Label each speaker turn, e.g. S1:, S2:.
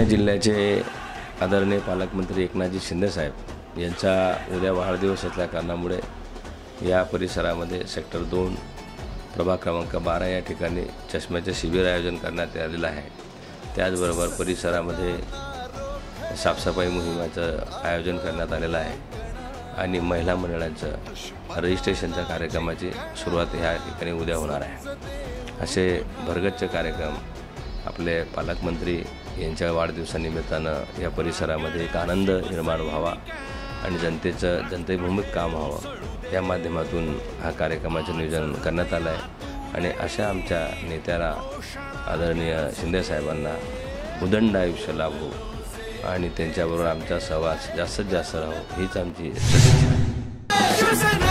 S1: जिल्ह्याचे आदरणीय पालकमंत्री एकनाथजी शिंदेसाहेब यांचा उद्या वाढदिवस असल्या कारणामुळे या परिसरामध्ये सेक्टर 2 प्रभाग क्रमांक 12 या ठिकाणी चष्म्याचे शिबिर आयोजन करण्यात आलेलं आहे। त्याचबरोबर परिसरामध्ये साफसफाई मोहिमेचं आयोजन करण्यात आलेलं आहे आणि महिला मंडळांचं रजिस्ट्रेशनच्या कार्यक्रमाची सुरुवात ह्या ठिकाणी उद्या होणार आहे। असे भरगच्च कार्यक्रम आपले पालकमंत्री यांच्या वाढदिवसानिमित्तानं या परिसरामध्ये एक आनंद निर्माण व्हावा आणि जनतेभिमुख काम व्हावं या माध्यमातून हा कार्यक्रमाचं नियोजन करण्यात आलं आहे आणि अशा आमच्या नेत्याला आदरणीय शिंदेसाहेबांना उदंड आयुष्य लाभो आणि त्यांच्याबरोबर आमचा सहवास जास्तीत जास्त राहो हीच आमची सदिच्छा आहे।